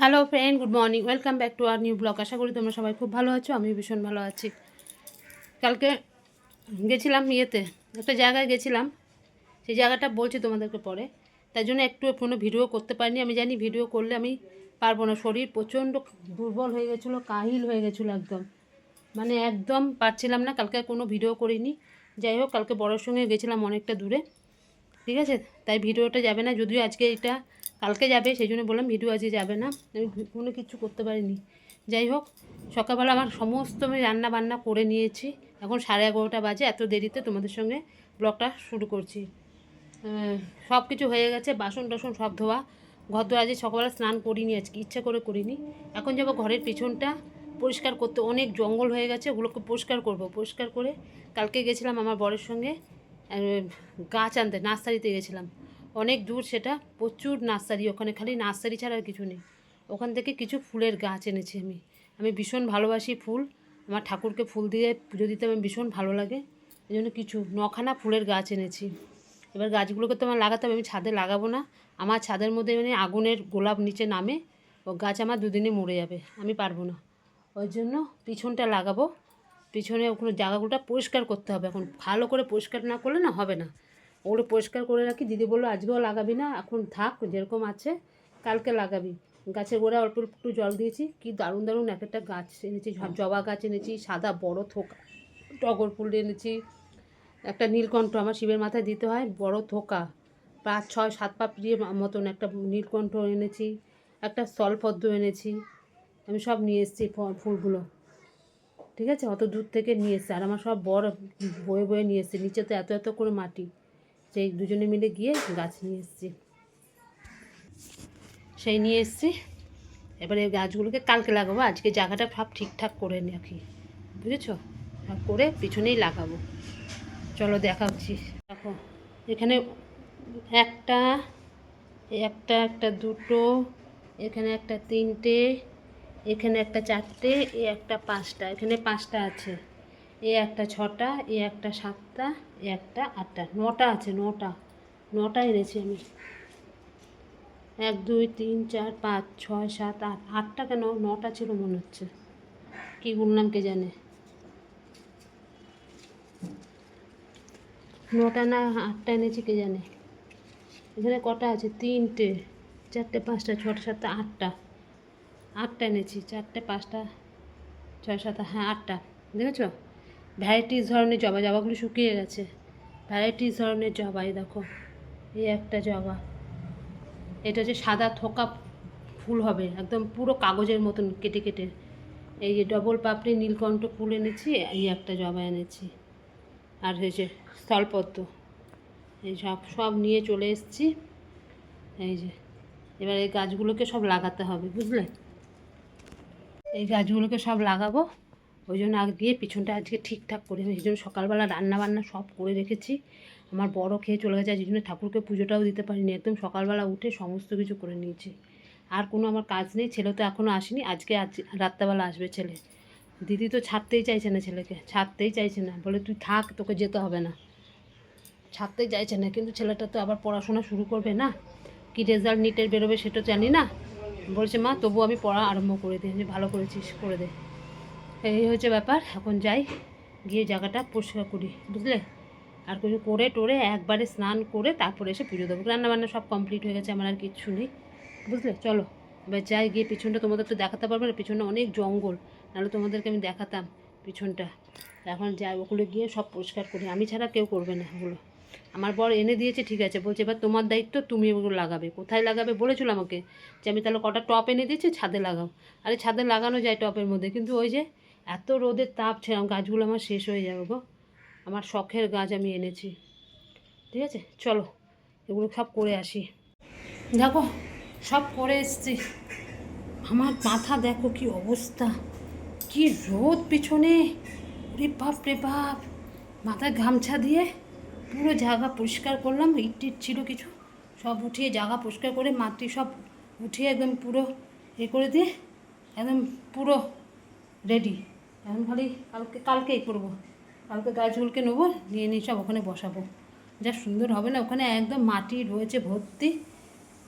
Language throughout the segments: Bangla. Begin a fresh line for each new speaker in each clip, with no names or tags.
Hello friend, good morning, welcome back to our new blog. আশা করি তোমরা সবাই খুব ভালো আছো। আমি ভীষণ ভালো আছি। কালকে গেছিলাম একটা জায়গায় গেছিলাম। সেই জায়গাটা বলছি তোমাদেরকে পরে। তাই জন্য একটু কোনো ভিডিও করতে পারিনি। আমি জানি ভিডিও করলে আমি পারবো না। শরীর প্রচণ্ড দুর্বল হয়ে গেছিলো, কাহিল হয়ে গেছিলো একদম, মানে একদম পারছিলাম না। কালকে কোনো ভিডিও করিনি। যাই হোক, কালকে বড়োর সঙ্গে গেছিলাম অনেকটা দূরে, ঠিক আছে। তাই ভিডিওটা যাবে না, যদিও আজকে এটা কালকে যাবে, সেই জন্য বললাম ভিডিও আজকে যাবে না। আমি কোনো কিছু করতে পারিনি। যাই হোক, সকালবেলা আমার সমস্ত আমি রান্না বান্না করে নিয়েছি। এখন 11:30 বাজে। এত দেরিতে তোমাদের সঙ্গে ব্লগটা শুরু করছি। সব কিছু হয়ে গেছে, বাসন টাসন সব ধোয়া। ঘর ধোয়া, আজকে সকালবেলা স্নান করিনি, আজকে ইচ্ছা করে করিনি। এখন যাবো ঘরের পিছনটা পরিষ্কার করতে। অনেক জঙ্গল হয়ে গেছে, ওগুলোকে পরিষ্কার করব। পরিষ্কার করে কালকে গেছিলাম আমার বরের সঙ্গে গাছ আনতে, নার্সারিতে গেছিলাম। অনেক দূর সেটা, প্রচুর নার্সারি, ওখানে খালি নার্সারি ছাড়া আর কিছু নেই। ওখান থেকে কিছু ফুলের গাছ এনেছি আমি ভীষণ ভালোবাসি ফুল। আমার ঠাকুরকে ফুল দিয়ে পুজো দিতে আমি ভীষণ ভালো লাগে। এই জন্য কিছু 9খানা ফুলের গাছ এনেছি। এবার গাছগুলোকে তো আমার লাগাতে হবে, আমি ছাদে লাগাবো না। আমার ছাদের মধ্যে মানে আগুনের গোলাপ নিচে নামে, ও গাছ আমার দুদিনে মরে যাবে, আমি পারবো না। ওই জন্য পিছনটা লাগাবো। পিছনে ওখানে জায়গাগুলোটা পরিষ্কার করতে হবে। এখন ভালো করে পরিষ্কার না করলে না হবে না। ওগুলো পরিষ্কার করে রাখি। দিদি বললো আজকেও লাগাবি না, এখন থাক যেরকম আছে, কালকে লাগাবি। গাছের গোড়ায় অল্প একটু জল দিয়েছি। কি দারুণ দারুণ এক একটা গাছ এনেছি। জবা গাছ এনেছি, সাদা বড় থোকা টগর ফুল এনেছি। একটা নীলকণ্ঠ আমার শিবের মাথায় দিতে হয়, বড় থোকা 5-6-7 পাপড়ির মতন একটা নীলকণ্ঠ এনেছি। একটা স্থলপদ্ম এনেছি। আমি সব নিয়ে এসেছি ফুলগুলো, ঠিক আছে। অত দূর থেকে নিয়ে এসছে, আর আমার সব বড় বয়ে বয়ে নিয়ে এসছে। নিচে তো এত এত করে মাটি, সেই দুজনে মিলে গিয়ে গাছ নিয়ে এসেছি, সেই নিয়ে এসেছি। এবারে এই গাছগুলোকে কালকে লাগাবো। আজকে জায়গাটা সব ঠিকঠাক করে রাখি, বুঝেছো, সব করে পিছনেই লাগাবো। চলো দেখাচ্ছি। দেখো এখানে একটা একটা একটা দুটো, এখানে একটা তিনটে, এখানে একটা চারটে, এ একটা পাঁচটা, এখানে পাঁচটা আছে, এ একটা ছটা, এ একটা সাতটা, এ একটা আটটা, 9টা আছে। 9টা এনেছি আমি। 1 2 3 4 5 6 7 8, 8টা কেন, 9টা ছিল মনে হচ্ছে, কী গুনলাম কে জানে। 9টা না 8টা এনেছি কে জানে। এখানে কটা আছে, 3টে 4টে 5টা 6টা 7টা 8টা এনেছি। 4টে 5টা 6 7, হ্যাঁ 8টা। দেখেছো, ভ্যারাইটিস ধরনের জবা, জবাগুলো শুকিয়ে গেছে। ভ্যারাইটিস ধরনের জবা, এই দেখো, এই একটা জবা, এটা হচ্ছে সাদা থোকা ফুল হবে, একদম পুরো কাগজের মতন কেটে কেটে। এই যে ডবল পাপড়ি নীলকণ্ঠ ফুল এনেছি, এই একটা জবা এনেছি। আর হয়েছে স্থলপদ্ম, এই সব সব নিয়ে চলে এসেছি। এই যে এবার এই গাছগুলোকে সব লাগাতে হবে, বুঝলে। এই গাছগুলোকে সব লাগাবো। ওই জন্য আগে গিয়ে পিছনটা আজকে ঠিকঠাক করে, এই জন্য সকালবেলা রান্না বান্না সব করে রেখেছি। আমার বড় খেয়ে চলে গেছে, এই জন্য ঠাকুরকে পুজোটাও দিতে পারিনি। একদম সকালবেলা উঠে সমস্ত কিছু করে নিয়েছি। আর কোনো আমার কাজ নেই। ছেলে তো এখনও আসেনি, আজকে রাত্রেবেলা আসবে ছেলে। দিদি তো ছাড়তেই চাইছে না, ছেলেকে ছাড়তেই চাইছে না, বলে তুই থাক, তোকে যেতে হবে না, ছাড়তেই চাইছে না। কিন্তু ছেলেটা তো আবার পড়াশোনা শুরু করবে না, কি রেজাল্ট নিটের বেরোবে সেটা জানি না। বলছে মা তবু আমি পড়া আরম্ভ করে দিই। যে ভালো করেছিস, করে দে। এই হচ্ছে ব্যাপার। এখন যাই, গিয়ে জায়গাটা পরিষ্কার করি, বুঝলে। আর কিছু করে টোরে একবারে স্নান করে তারপরে এসে পুজো দেবো। রান্নাবান্না সব কমপ্লিট হয়ে গেছে, আমার আর কিচ্ছু নেই, বুঝলে। চলো এবার যাই, গিয়ে পিছনটা তোমাদের তো দেখাতে পারবো না, পিছনটা অনেক জঙ্গল, নাহলে তোমাদেরকে আমি দেখাতাম পিছনটা। এখন যাই, ওগুলো গিয়ে সব পরিষ্কার করি। আমি ছাড়া কেউ করবে না ওগুলো। আমার বর এনে দিয়েছে, ঠিক আছে, বলছে এবার তোমার দায়িত্ব, তুমি ওগুলো লাগাবে। কোথায় লাগাবে বলেছিল আমাকে, যে আমি তাহলে কটা টপ এনে দিয়েছি, ছাদে লাগাও। আরে ছাদে লাগানো যায় টপের মধ্যে, কিন্তু ওই যে এত রোদের তাপ ছিলাম, গাছগুলো আমার শেষ হয়ে যাবে গো। আমার শখের গাছ আমি এনেছি, ঠিক আছে। চলো এগুলো সব করে আসি। দেখো সব করে এসছি। আমার মাথা দেখো কি অবস্থা, কি রোদ পিছনে, রে বাপ রে বাপ। মাথায় গামছা দিয়ে পুরো জায়গা পরিষ্কার করলাম। ইট টিট ছিল কিছু, সব উঠিয়ে জায়গা পরিষ্কার করে মাটি সব উঠিয়ে একদম পুরো করে দিয়ে একদম পুরো রেডি। এখন খালি কালকেই করবো। কালকে গাছগুলোকে নেবো, নিয়ে নিয়ে সব ওখানে বসাবো। যা সুন্দর হবে না ওখানে, একদম মাটি রয়েছে ভর্তি।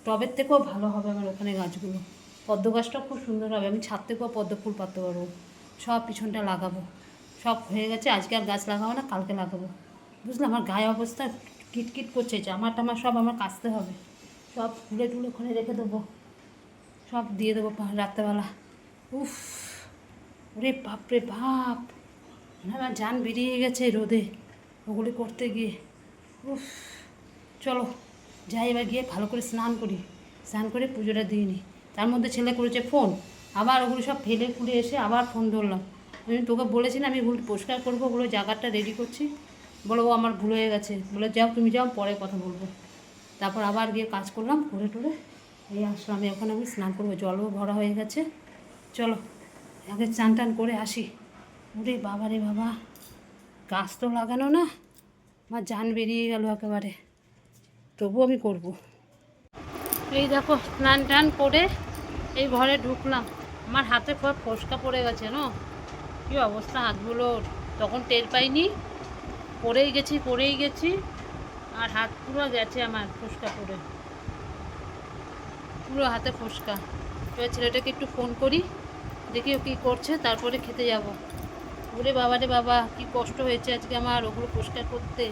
টবের থেকেও ভালো হবে আমার ওখানে গাছগুলো। পদ্ম গাছটা খুব সুন্দর হবে, আমি ছাদ থেকেও পদ্ম ফুল পাততে পারবো। সব পিছনটা লাগাবো, সব হয়ে গেছে। আজকে আর গাছ লাগাবো না, কালকে লাগাবো, বুঝলে। আমার গায়ে অবস্থা কিটকিট করছে, জামা টামা সব আমার কাচতে হবে, সব ফুলে টুলে ওখানে রেখে দেবো, সব দিয়ে দেবো রাত্রেবেলা। উফ, ওরে বাপরে বাপ, আমার জান বেরিয়ে গেছে রোদে ওগুলি করতে গিয়ে। উফ, চলো যাই এবার গিয়ে ভালো করে স্নান করি, স্নান করে পুজোটা দিয়ে নিই। তার মধ্যে ছেলে করেছে ফোন, আবার ওগুলো সব ফেলে ফুলে এসে আবার ফোন ধরলাম। আমি তোকে বলেছি না আমি ওগুলো পরিষ্কার করবো, ওগুলো জায়গাটা রেডি করছি। বলো ও আমার ভুল হয়ে গেছে, বলে যাও তুমি যাও, পরে কথা বলবো। তারপর আবার গিয়ে কাজ করলাম, করে টরে এই আসলাম। এখন আমি স্নান করবো, জলও ভরা হয়ে গেছে। চলো আগে চান টান করে আসি। ওরে বাবা রে বাবা, গাছ তো লাগানো না, আমার জান বেরিয়ে গেল একেবারে, তবু আমি করব। এই দেখো স্নান টান করে এই ঘরে ঢুকলাম, আমার হাতে খুব ফোসকা পড়ে গেছে না, কী অবস্থা হাতগুলো, তখন টের পাইনি, পড়েই গেছি আর হাত পুরো গেছে আমার ফোসকা পড়ে, পুরো হাতে ফোসকা। এবার ছেলেটাকে একটু ফোন করি, দেখি ও কী করছে, তারপরে খেতে যাব। ওরে বাবা রে বাবা, কী কষ্ট হয়েছে আজকে আমার ওগুলো পরিষ্কার করতে।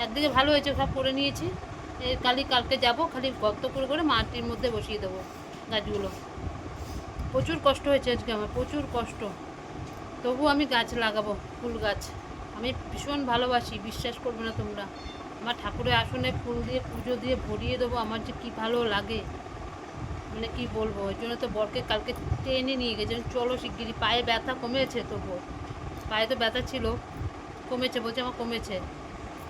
একদিকে ভালো হয়েছে, সব করে নিয়েছি, কালকে যাব, খালি গর্ত করে করে মাটির মধ্যে বসিয়ে দেবো গাছগুলো। প্রচুর কষ্ট হয়েছে আজকে আমার, প্রচুর কষ্ট। তবু আমি গাছ লাগাবো, ফুল গাছ আমি ভীষণ ভালোবাসি, বিশ্বাস করবে না তোমরা। আমার ঠাকুরের আসনে ফুল দিয়ে পুজো দিয়ে ভরিয়ে দেবো, আমার যে কী ভালো লাগে, মানে কি বলবো। ওই জন্য তো বরকে কালকে টেনে নিয়ে গেছে, চলো শিগগিরি, পায়ে ব্যথা কমেছে, তবুও পায়ে তো ব্যথা ছিল, কমেছে, বলছে আমার কমেছে।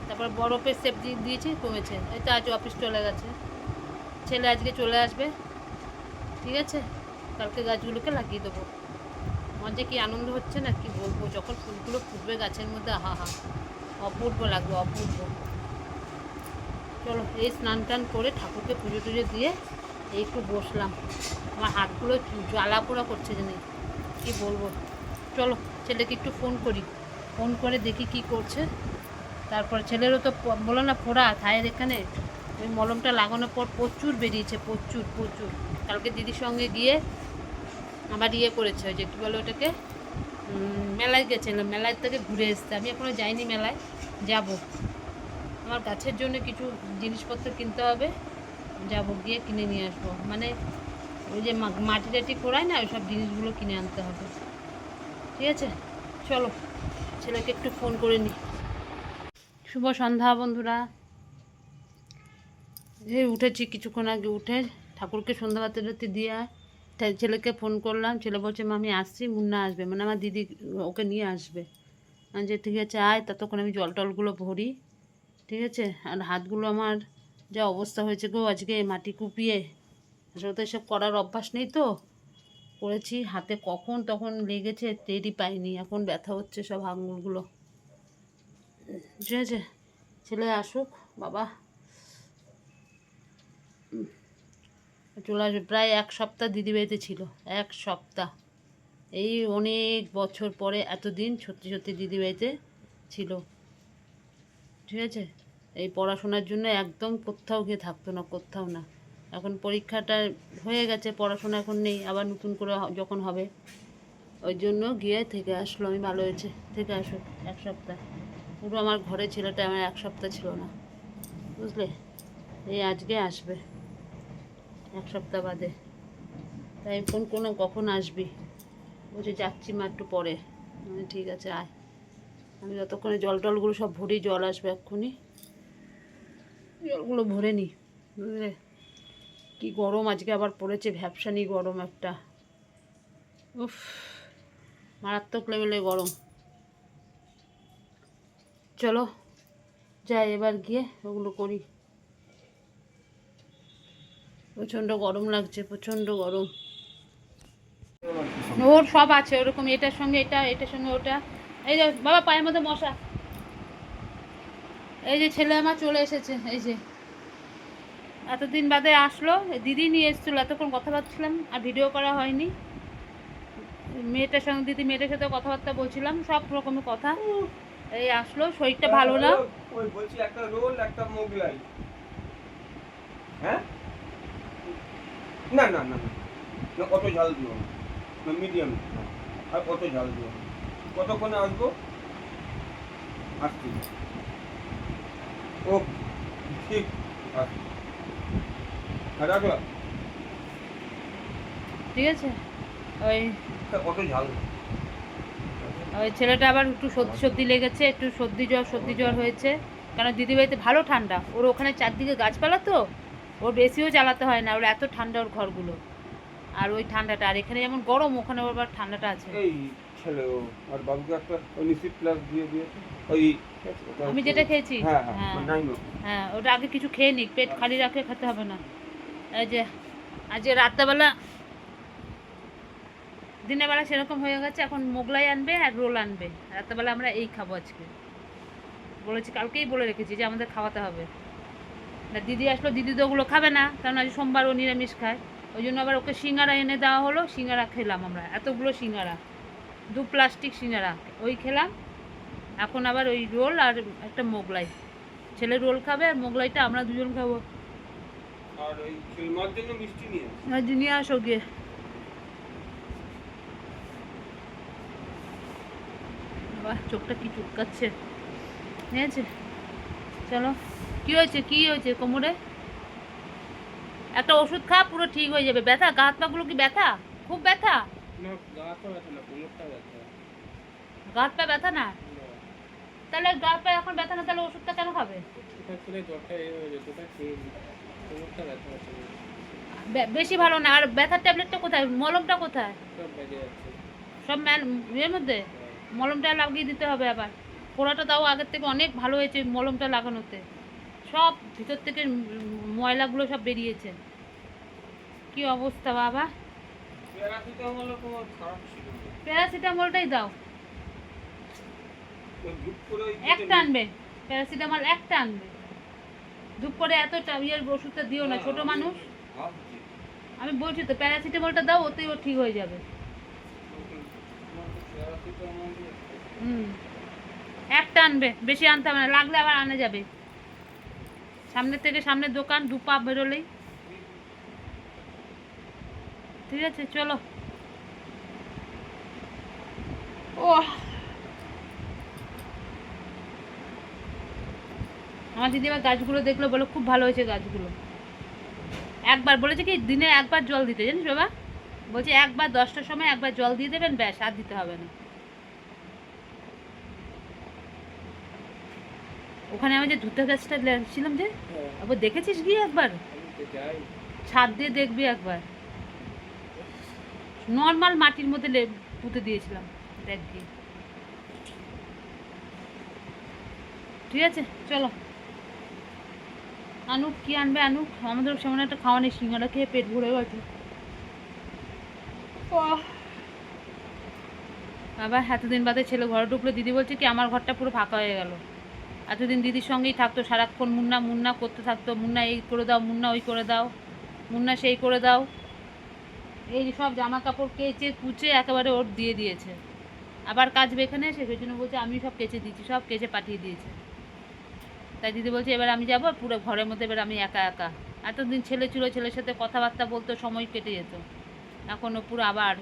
তারপর বরফের সেপ দিয়েছি, কমেছে। এই তো আজ অফিস চলে গেছে, ছেলে আজকে চলে আসবে, ঠিক আছে, কালকে গাছগুলোকে লাগিয়ে দেবো। আমার যে কী আনন্দ হচ্ছে না, কি বলবো, যখন ফুলগুলো ফুটবে গাছের মধ্যে, হা হা, অপূর্ব লাগবে, অপূর্ব। চলো এই স্নান টান করে ঠাকুরকে পুজো টুজো দিয়ে এই একটু বসলাম, আমার হাতগুলো জ্বালা পোড়া করছে, জানি কি বলবো। চলো ছেলেকে একটু ফোন করি, ফোন করে দেখি কি করছে। তারপর ছেলেরও তো বলো না ফোড়া থায়ের এখানে, ওই মলমটা লাগানোর পর প্রচুর বেরিয়েছে, প্রচুর প্রচুর। কালকে দিদির সঙ্গে গিয়ে আবার করেছে, ওই যে কী বলো ওটাকে, মেলায় গেছিলাম, মেলায় থেকে ঘুরে এসছে। আমি এখনও যাইনি মেলায়, যাব। আমার গাছের জন্য কিছু জিনিসপত্র কিনতে হবে, যাব, গিয়ে কিনে নিয়ে আসবো। মানে ওই যে মাটি টাটি খোঁড়ায় না, ওই সব জিনিসগুলো কিনে আনতে হবে, ঠিক আছে। চলো ছেলেকে একটু ফোন করে নিই। শুভ সন্ধ্যা বন্ধুরা, এই উঠেছি কিছুক্ষণ আগে, উঠে ঠাকুরকে সন্ধ্যা বাতি দিয়ে ছেলেকে ফোন করলাম। ছেলে বলছে আমি আসছি, মুন্না আসবে, মানে আমার দিদি ওকে নিয়ে আসবে। আমি যে ঠিক আছে আয়, ততক্ষণ আমি জল টলগুলো ভরি, ঠিক আছে। আর হাতগুলো আমার যা অবস্থা হয়েছে গো আজকে, মাটি কুপিয়ে, আসলে তো এসব করার অভ্যাস নেই তো, করেছি, হাতে কখন তখন লেগেছে টেরই পাইনি, এখন ব্যথা হচ্ছে সব আঙুলগুলো, ঠিক আছে। ছেলে আসুক বাবা, চলে আসবে। প্রায় এক সপ্তাহ দিদিবাড়িতে ছিল, এক সপ্তাহ, এই অনেক বছর পরে এতদিন সত্যি সত্যি দিদিবাড়িতে ছিল, ঠিক আছে। এই পড়াশোনার জন্য একদম কোথাও গিয়ে থাকতো না, কোথাও না। এখন পরীক্ষাটা হয়ে গেছে, পড়াশোনা এখন নেই, আবার নতুন করে যখন হবে, ওই জন্য গিয়ে থেকে আসলো। আমি ভালো হয়েছে, থেকে আসুক এক সপ্তাহ। পুরো আমার ঘরে ছেলেটা আমার এক সপ্তাহ ছিল না, বুঝলে। এই আজকে আসবে এক সপ্তাহ বাদে, তাই কখন আসবি, বলছে যাচ্ছি মা একটু পরে। ঠিক আছে আয়, আমি যতক্ষণে জল টলগুলো সব ভরি, জল আসবে এক্ষুনি, জলগুলো ভরে নিই, বুঝলে। কী গরম আজকে আবার পড়েছে, ভ্যাপসানি গরম একটা, উফ, মারাত্মক লেভেলে গরম। চলো যাই এবার গিয়ে ওগুলো করি, প্রচণ্ড গরম লাগছে, প্রচণ্ড গরম। ওর সব আছে ওরকম, এটার সঙ্গে এটা, এটার সঙ্গে ওটা। এই যে বাবা পায়ের মধ্যে মশা, এই যে ছেলে আমার চলে এসেছে, এই যে এতদিন বাদে আসলো, দিদি নিয়ে এসেছিলো, এতক্ষণ কথা বলছিলাম আর ভিডিও করা হয়নি। মেয়েটার সঙ্গে মেয়েটার সাথে কথাবার্তা বলছিলাম, সব রকমের কথা। এই আসলো, শরীরটা ভালো না।
ওই বলছি একটা রোল একটা মোগলাই। হ্যাঁ, না না না, না অত ঝাল দিও না, না মিডিয়াম, আর অত ঝাল দিও না। কতক্ষণে আসবো? আসছি। ও ঠিক আছে, হ্যাঁ রাখলাম।
ঠিক আছে। ওই
অত ঝাল না।
ওই ছেলেটা আবার একটু সর্দি সর্দি লেগেছে, একটু সর্দি জ্বর হয়েছে। কারণ দিদিবাড়িতে ভালো ঠান্ডা, ওর ওখানে চারদিকে গাছপালা তো, ওর বেশিও চালাতে হয় না, ওর এত ঠান্ডা ওর ঘরগুলো। আর ওই ঠান্ডাটা, আর এখানে যেমন গরম, ওখানে ওর আবার ঠান্ডাটা আছে।
এই ছেলে ও আর বাবুকে একটা নিসিপ প্লাস দিয়ে দিয়েছে ওই।
আমি যেটা খেয়েছি,
হ্যাঁ হ্যাঁ
হ্যাঁ
নাই না।
হ্যাঁ, ওটা আগে কিছু খেয়ে নিক, পেট খালি রাখে খেতে হবে না। এই যে আজকে রাত্রেবেলা, দিনের বেলা সেরকম হয়ে গেছে, এখন মোগলাই আনবে আর রোল আনবে, রাত্রেবেলা আমরা এই খাবো আজকে। বলেছি, কালকেই বলে রেখেছি যে আমাদের খাওয়াতে হবে। না দিদি আসলো, দিদি তো ওগুলো খাবে না, কারণ আজ সোমবার ও নিরামিষ খায়। ওই জন্য আবার ওকে সিঙ্গারা এনে দেওয়া হলো, সিঙ্গারা খেলাম আমরা, এতগুলো সিঙ্গারা, 2 প্লাস্টিক সিঙ্গারা ওই খেলাম। এখন আবার ওই রোল আর একটা মোগলাই, ছেলে রোল খাবে আর মোগলাইটা আমরা দুজন খাবো।
আর ওই খিলমার জন্য মিষ্টি নিয়ে
আজ নিয়ে আসো গিয়ে। বাহ, চোখটা কি চুটকাচ্ছে, ঠিক আছে চলো। কি হয়েছে কোমরে? একটা ওষুধ খা, পুরো ঠিক হয়ে যাবে। ব্যথা, গা হাত পাগুলো কি ব্যথা? খুব ব্যথা?
না, গা তো ব্যথা না, কোমরটা ব্যথা।
গা হাত পা ব্যথা না? তাহলে গা হাত পা এখন ব্যথা না, তাহলে ওষুধটা কেন খাবে? বেশি ভালো না। আর ব্যথার ট্যাবলেটটা কোথায়, মলমটা কোথায়? সব এর মধ্যে মলমটা লাগিয়ে দিতে হবে আবার। পোড়াটা তাও আগের থেকে অনেক ভালো হয়েছে মলমটা লাগানোতে, সব ভিতর থেকে ময়লাগুলো সব বেরিয়েছে। কি অবস্থা বাবা। প্যারাসিটামলটাই দাও, একটা আনবে, প্যারাসিটামল একটা আনবে। ধূপ করে এত ইয়ের ওষুধটা দিও না, ছোট মানুষ। আমি বলছি তো, প্যারাসিটামলটা দাও, ওতেই ও ঠিক হয়ে যাবে। একটা আনবে, বেশি আনতে হবে না, লাগলে আবার আনা যাবে। সামনের থেকে, সামনের দোকান 2 পা বেরোলেই। ঠিক আছে চলো। ও আমার দিদিমা গাছগুলো দেখলো, বলে খুব ভালো হয়েছে গাছগুলো। একবার বলেছে কি, দিনে একবার জল দিতে, জানিস বাবা? বলছে একবার 10টার সময় একবার জল দিয়ে দেবেন, ব্যাস, আর দিতে হবে না। ওখানে আমি যে ধুতে গাছটা ছিলাম যে, আবার দেখেছিস গিয়ে একবার? ছাদ দিয়ে দেখবি একবার, নর্মাল মাটির মধ্যে পুঁতে দিয়েছিলাম, দেখ গিয়ে। ঠিক আছে চলো। আনুক কি আনবে, আনুক। আমাদের সামনে একটা খাওয়া নেই, সিঙ্গারা খেয়ে পেট ভরে গেছে। আবার এতদিন বাদে ছেলে ঘরে ঢুকলো, দিদি বলছে কি আমার ঘরটা পুরো ফাঁকা হয়ে গেল। এতদিন দিদির সঙ্গেই থাকতো, সারাক্ষণ মুন্না মুন্না করতে থাকতো, মুন্না এই করে দাও, মুন্না ওই করে দাও, মুন্না সেই করে দাও। এই সব জামা কাপড় কেচে কুচে একেবারে ওর দিয়ে দিয়েছে। আবার কাচবে এখানে এসে, সেই জন্য বলছে আমি সব কেচে দিয়েছি, সব কেচে পাঠিয়ে দিয়েছে। তাই দিদি বলছে এবার আমি যাবো পুরো ঘরের মধ্যে, এবার আমি একা একা। এতদিন ছেলে ছিল, ছেলের সাথে কথাবার্তা বলতো, সময় কেটে যেত। এখন ও পুরো আবার,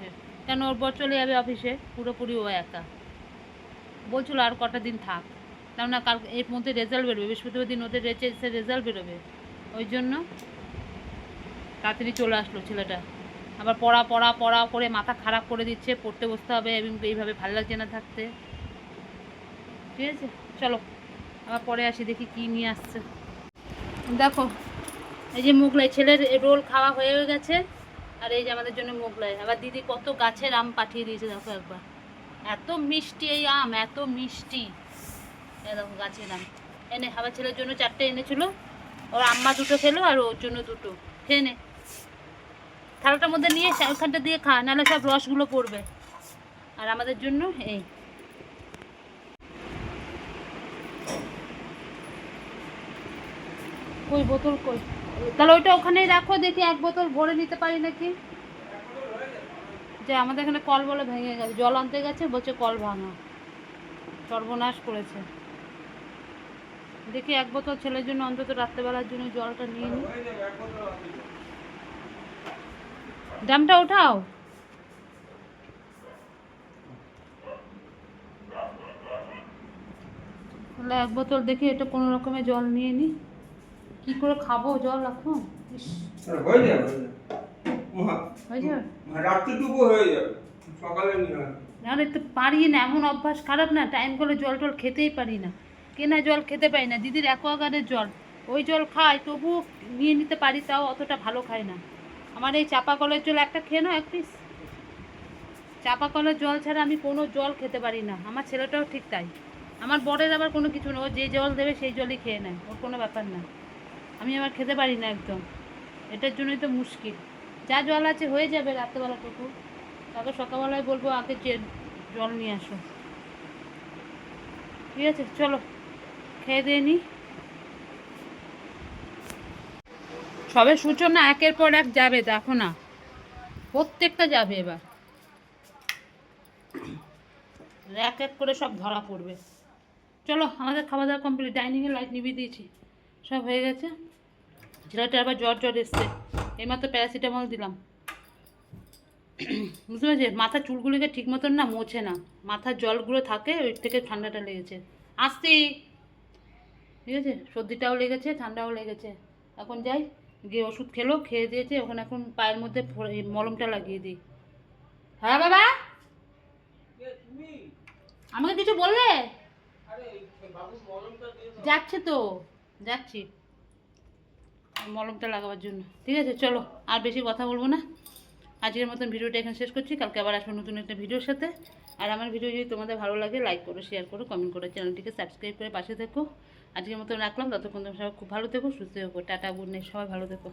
কেন ওর বর চলে যাবে অফিসে, পুরোপুরি ও একা। বলছিল আর কটা দিন থাক, কেননা কাল এর মধ্যে রেজাল্ট বেরোবে, বৃহস্পতিবার দিন ওদের রেজাল্ট বেরোবে। ওই জন্য তাড়াতাড়ি চলে আসলো ছেলেটা। আবার পড়া পড়া পড়া করে মাথা খারাপ করে দিচ্ছে, পড়তে বসতে হবে, এবং এইভাবে ভালো লাগছে না থাকতে। ঠিক আছে চলো, আবার পরে আসি, দেখি কি নিয়ে আসছে। দেখো এই যে মোগলাই, ছেলের রোল খাওয়া হয়ে গেছে, আর এই যে আমাদের জন্য মোগলাই। আবার দিদি কত গাছের আম পাঠিয়ে দিয়েছে, দেখো একবার, এত মিষ্টি এই আম, এত মিষ্টি। দেখো গাছের আম এনে, আবার ছেলের জন্য 4টে এনেছিল, ওর আম্মা 2টো খেলো আর ওর জন্য 2টো। খেয়ে নে, থালাটার মধ্যে নিয়ে ওখানটা দিয়ে খা, নাহলে সব রসগুলো পড়বে। আর আমাদের জন্য এই কই বোতল কই, তাহলে ওইটা ওখানেই রাখো, দেখি 1 বোতল ভরে নিতে পারি নাকি। যে আমাদের এখানে কল বলে ভেঙে গেছে, জল আনতে গেছে, বলছে কল ভাঙা, সর্বনাশ করেছে। দেখি 1 বোতল ছেলের জন্য অন্তত রাত্রেবেলার জন্য জলটা নিয়ে নিই। ড্রামটা ওঠাও। তাহলে এক বোতল দেখি এটা কোনো রকমে জল নিয়ে নি। কি করে খাবো জল এখন? ইস,
হয়ে যাবে
হয়ে যাবে?
রাত্রিটুকু হয়ে যাবে, সকালে নিয়ে আসবে।
নাহলে তো পারি না, এমন অভ্যাস খারাপ না, টাইম করে জল টল খেতেই পারি না, কেনা জল খেতে পারি না। দিদির অ্যাকোয়াগার্ডের জল, ওই জল খাই তবু নিয়ে নিতে পারি, তাও অতটা ভালো খাই না। আমার এই চাপা কলের জল একটা খেয়ে নাও, এক পিস। চাপা কলের জল ছাড়া আমি কোনো জল খেতে পারি না। আমার ছেলেটাও ঠিক তাই। আমার বরের আবার কোনো কিছু না, ও যে জল দেবে সেই জলই খেয়ে নেয়, ওর কোনো ব্যাপার না। আমি আবার খেতে পারি না একদম, এটার জন্যই তো মুশকিল। যা জল আছে হয়ে যাবে রাত্রেবেলাটুকু, তারপর সকালবেলায় বলবো আগে যে জল নিয়ে আসো। ঠিক আছে, চলো খেয়ে দিয়ে নি। সবে সূচনা একের পর এক যাবে, দেখো না, প্রত্যেকটা যাবে এবার, এক এক করে সব ধরা পড়বে। চলো, আমাদের খাওয়া দাওয়া কমপ্লিট, ডাইনিংয়ে লাইট নিভিয়ে দিয়েছি, সব হয়ে গেছে। ছেলেটা আবার জ্বর জ্বর এসছে, এইমাত্র প্যারাসিটামল দিলাম। বুঝতে পারছি, মাথার চুলগুলিকে ঠিক মতন না মোছে না, মাথার জলগুলো থাকে, ওই থেকে ঠান্ডাটা লেগেছে। আসছি, ঠিক আছে, সর্দিটাও লেগেছে, ঠান্ডাও লেগেছে। এখন যাই, গিয়ে ওষুধ খেলো, খেয়ে দিয়েছে, ওখানে এখন পায়ের মধ্যে এই মলমটা লাগিয়ে দিই। হ্যাঁ বাবা, আমাকে কিছু বললে? যাচ্ছে তো, যাচ্ছি মলমটা লাগাবার জন্য। ঠিক আছে, চলো আর বেশি কথা বলবো না, আজকের মতন ভিডিওটা এখানে শেষ করছি। কালকে আবার আসবো নতুন একটা ভিডিওর সাথে। আর আমার ভিডিও যদি তোমাদের ভালো লাগে, লাইক করো, শেয়ার করো, কমেন্ট করো, চ্যানেলটিকে সাবস্ক্রাইব করে পাশে থেকো। আজকের মতন রাখলাম, ততক্ষণ তোমরা সবাই খুব ভালো থেকো, সুস্থ থেকো। টাটা, গুড নাইট, সবাই ভালো থেকো।